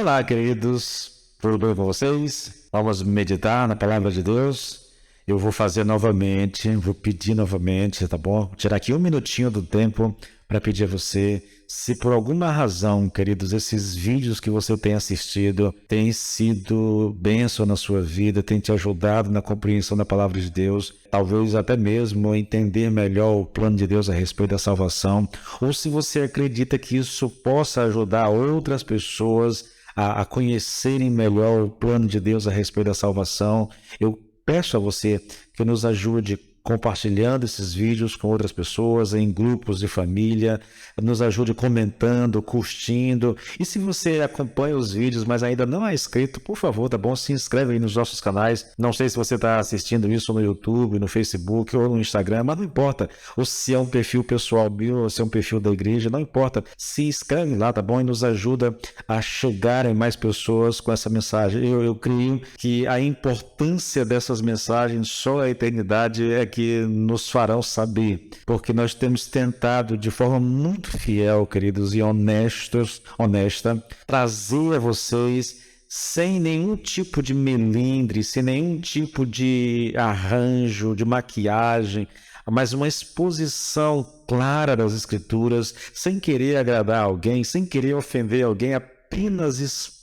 Olá, queridos, tudo bem com vocês? Vamos meditar na palavra de Deus. Eu vou fazer novamente, vou pedir novamente, tá bom? Vou tirar aqui um minutinho do tempo para pedir a você, se por alguma razão, queridos, esses vídeos que você tem assistido têm sido bênção na sua vida, têm te ajudado na compreensão da palavra de Deus, talvez até mesmo entender melhor o plano de Deus a respeito da salvação, ou se você acredita que isso possa ajudar outras pessoas a conhecerem melhor o plano de Deus a respeito da salvação, eu peço a você que nos ajude compartilhando esses vídeos com outras pessoas, em grupos de família, nos ajude comentando, curtindo. E se você acompanha os vídeos, mas ainda não é inscrito, por favor, tá bom? Se inscreve aí nos nossos canais. Não sei se você está assistindo isso no YouTube, no Facebook ou no Instagram, mas não importa. Ou se é um perfil pessoal meu, ou se é um perfil da igreja, não importa. Se inscreve lá, tá bom? E nos ajuda a chegarem mais pessoas com essa mensagem. Eu creio que a importância dessas mensagens só a eternidade é que nos farão saber, porque nós temos tentado de forma muito fiel, queridos, e honesta, trazer a vocês sem nenhum tipo de melindre, sem nenhum tipo de arranjo, de maquiagem, mas uma exposição clara das Escrituras, sem querer agradar alguém, sem querer ofender alguém, apenas expor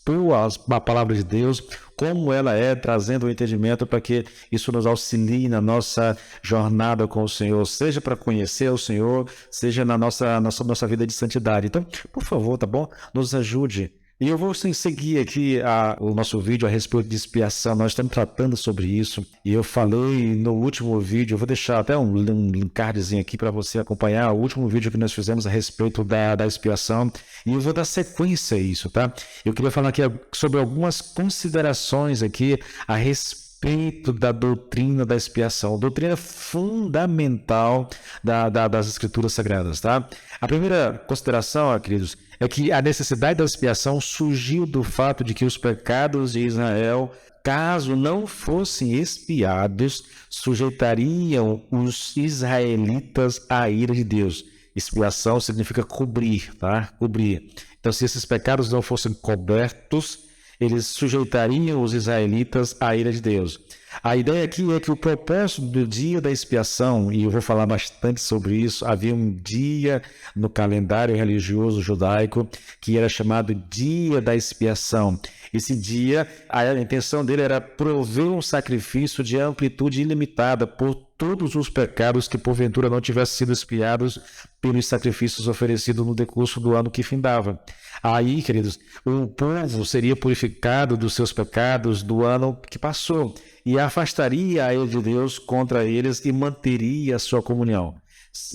a palavra de Deus, como ela é, trazendo o entendimento para que isso nos auxilie na nossa jornada com o Senhor, seja para conhecer o Senhor, seja na nossa vida de santidade. Então, por favor, tá bom? Nos ajude. E eu vou seguir aqui o nosso vídeo a respeito de expiação. Nós estamos tratando sobre isso. E eu falei no último vídeo, eu vou deixar até um cardzinho aqui para você acompanhar o último vídeo que nós fizemos a respeito da expiação. E eu vou dar sequência a isso, tá? Eu queria falar aqui sobre algumas considerações aqui a respeito da doutrina da expiação, doutrina fundamental das Escrituras Sagradas, tá? A primeira consideração, queridos, é que a necessidade da expiação surgiu do fato de que os pecados de Israel, caso não fossem expiados, sujeitariam os israelitas à ira de Deus. Expiação significa cobrir, tá? Cobrir. Então, se esses pecados não fossem cobertos, eles sujeitariam os israelitas à ira de Deus. A ideia aqui é que o propósito do dia da expiação, e eu vou falar bastante sobre isso, havia um dia no calendário religioso judaico que era chamado Dia da Expiação. Esse dia, a intenção dele era prover um sacrifício de amplitude ilimitada por todos os pecados que porventura não tivessem sido expiados pelos sacrifícios oferecidos no decurso do ano que findava. Aí, queridos, o povo seria purificado dos seus pecados do ano que passou e afastaria a ira de Deus contra eles e manteria a sua comunhão.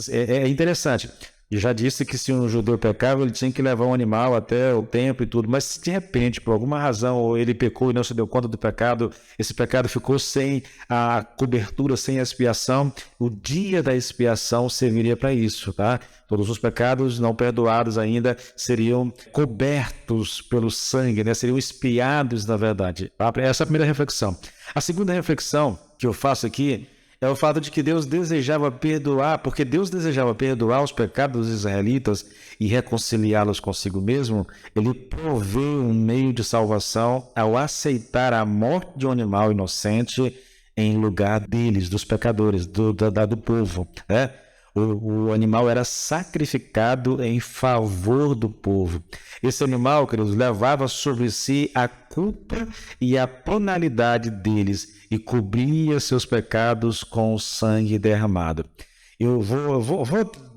É interessante. Eu já disse que se um judeu pecava, ele tinha que levar um animal até o templo e tudo, mas se de repente, por alguma razão, ele pecou e não se deu conta do pecado, esse pecado ficou sem a cobertura, sem a expiação, o dia da expiação serviria para isso, tá? Todos os pecados não perdoados ainda seriam cobertos pelo sangue, né? Seriam expiados, na verdade. Essa é a primeira reflexão. A segunda reflexão que eu faço aqui é o fato de que Deus desejava perdoar, porque Deus desejava perdoar os pecados dos israelitas e reconciliá-los consigo mesmo, ele proveu um meio de salvação ao aceitar a morte de um animal inocente em lugar deles, dos pecadores, do povo, né? O animal era sacrificado em favor do povo. Esse animal, queridos, levava sobre si a culpa e a penalidade deles e cobria seus pecados com o sangue derramado. Eu vou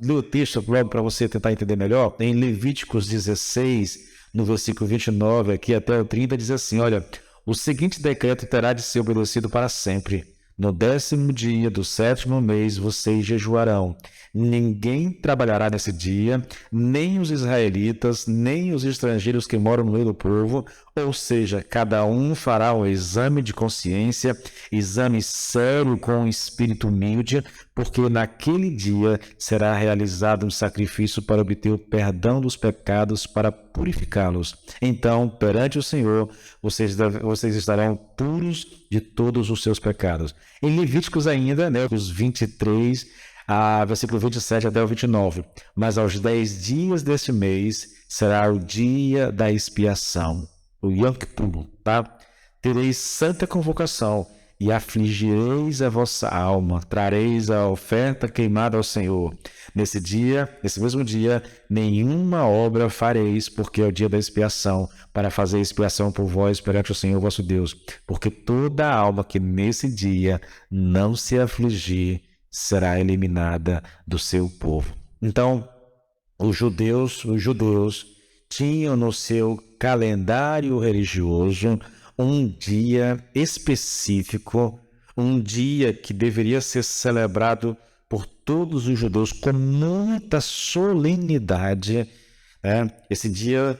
ler o texto logo para você tentar entender melhor. Em Levíticos 16, no versículo 29 aqui até o 30, diz assim, olha, o seguinte decreto terá de ser obedecido para sempre. No 10º dia do 7º mês vocês jejuarão. Ninguém trabalhará nesse dia, nem os israelitas, nem os estrangeiros que moram no meio do povo, ou seja, cada um fará um exame de consciência, exame sério com um espírito humilde, porque naquele dia será realizado um sacrifício para obter o perdão dos pecados, para purificá-los. Então, perante o Senhor, vocês estarão puros de todos os seus pecados. Em Levíticos ainda, né, os 23, versículo 27 até o 29. Mas aos 10 dias deste mês será o dia da expiação. o Yom Kippur, tá? Tereis santa convocação e afligireis a vossa alma, trareis a oferta queimada ao Senhor. Nesse dia, nesse mesmo dia, nenhuma obra fareis, porque é o dia da expiação, para fazer expiação por vós perante o Senhor vosso Deus. Porque toda alma que nesse dia não se afligir será eliminada do seu povo. Então, os judeus tinham no seu calendário religioso um dia específico, um dia que deveria ser celebrado por todos os judeus com muita solenidade, né? Esse dia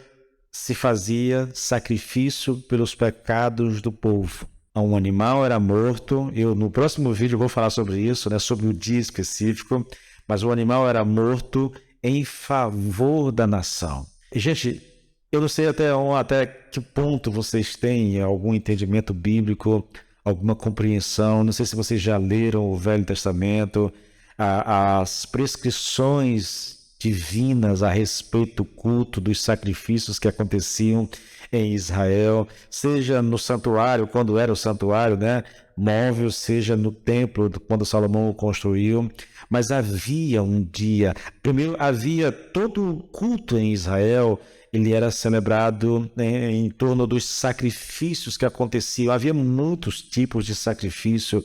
se fazia sacrifício pelos pecados do povo. Um animal era morto. No próximo vídeo eu vou falar sobre isso, né? Sobre o dia específico, mas o animal era morto em favor da nação. E, gente, eu não sei até que ponto vocês têm algum entendimento bíblico, alguma compreensão. Não sei se vocês já leram o Velho Testamento, as prescrições divinas a respeito do culto, dos sacrifícios que aconteciam em Israel, seja no santuário, quando era o santuário, né, móvel, seja no templo, quando Salomão o construiu. Mas havia um dia, primeiro havia todo o culto em Israel, ele era celebrado em torno dos sacrifícios que aconteciam. Havia muitos tipos de sacrifício,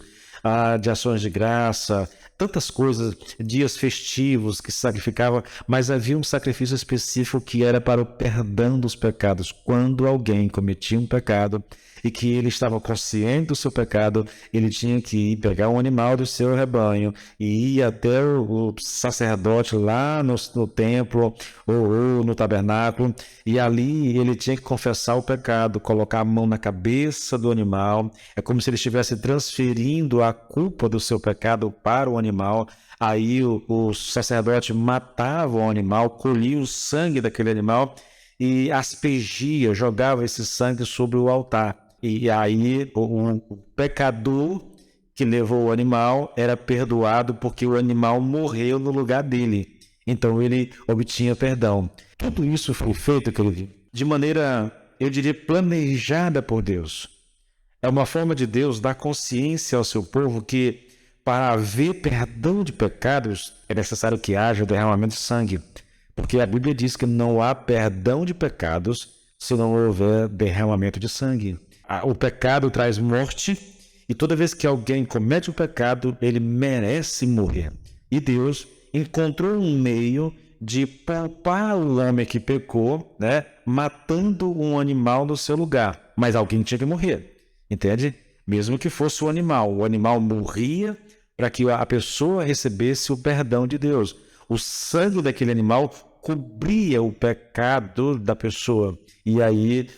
de ações de graça, tantas coisas, dias festivos que se sacrificavam, mas havia um sacrifício específico que era para o perdão dos pecados. Quando alguém cometia um pecado e que ele estava consciente do seu pecado, ele tinha que ir pegar um animal do seu rebanho e ir até o sacerdote lá no templo ou no tabernáculo, e ali ele tinha que confessar o pecado, colocar a mão na cabeça do animal. É como se ele estivesse transferindo a culpa do seu pecado para o animal. Aí o sacerdote matava o animal, colhia o sangue daquele animal e aspergia, jogava esse sangue sobre o altar. E aí o pecador que levou o animal era perdoado porque o animal morreu no lugar dele. Então ele obtinha perdão. Tudo isso foi feito, querido, de maneira, eu diria, planejada por Deus. É uma forma de Deus dar consciência ao seu povo que para haver perdão de pecados é necessário que haja o derramamento de sangue. Porque a Bíblia diz que não há perdão de pecados se não houver derramamento de sangue. O pecado traz morte, e toda vez que alguém comete o pecado, ele merece morrer. E Deus encontrou um meio de poupar o homem que pecou, né, matando um animal no seu lugar. Mas alguém tinha que morrer, entende? Mesmo que fosse o animal morria para que a pessoa recebesse o perdão de Deus. O sangue daquele animal cobria o pecado da pessoa, e aí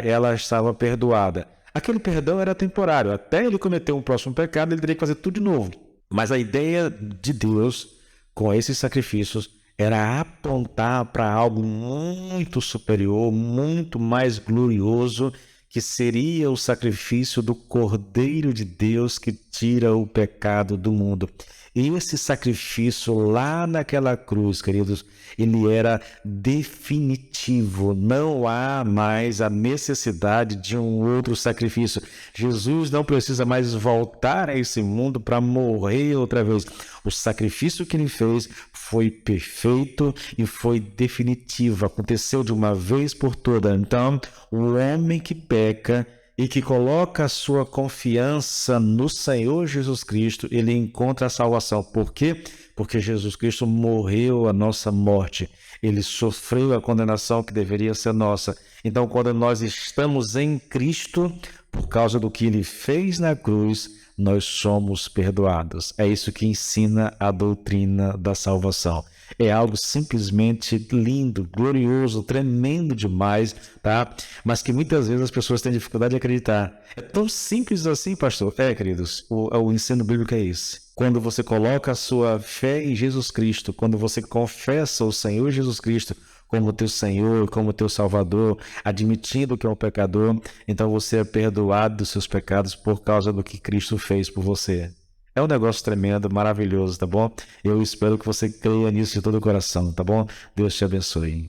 ela estava perdoada. Aquele perdão era temporário. Até ele cometer um próximo pecado, ele teria que fazer tudo de novo. Mas a ideia de Deus com esses sacrifícios era apontar para algo muito superior, muito mais glorioso, que seria o sacrifício do Cordeiro de Deus que tira o pecado do mundo. E esse sacrifício lá naquela cruz, queridos, ele era definitivo. Não há mais a necessidade de um outro sacrifício. Jesus não precisa mais voltar a esse mundo para morrer outra vez. O sacrifício que ele fez foi perfeito e foi definitivo. Aconteceu de uma vez por todas. Então, o homem que peca e que coloca a sua confiança no Senhor Jesus Cristo, ele encontra a salvação. Por quê? Porque Jesus Cristo morreu a nossa morte. Ele sofreu a condenação que deveria ser nossa. Então, quando nós estamos em Cristo, por causa do que ele fez na cruz, nós somos perdoados. É isso que ensina a doutrina da salvação. É algo simplesmente lindo, glorioso, tremendo demais, tá? Mas que muitas vezes as pessoas têm dificuldade de acreditar. É tão simples assim, pastor? Queridos, o ensino bíblico é esse. Quando você coloca a sua fé em Jesus Cristo, quando você confessa o Senhor Jesus Cristo como teu Senhor, como teu Salvador, admitindo que é um pecador, então você é perdoado dos seus pecados por causa do que Cristo fez por você. É um negócio tremendo, maravilhoso, tá bom? Eu espero que você creia nisso de todo o coração, tá bom? Deus te abençoe.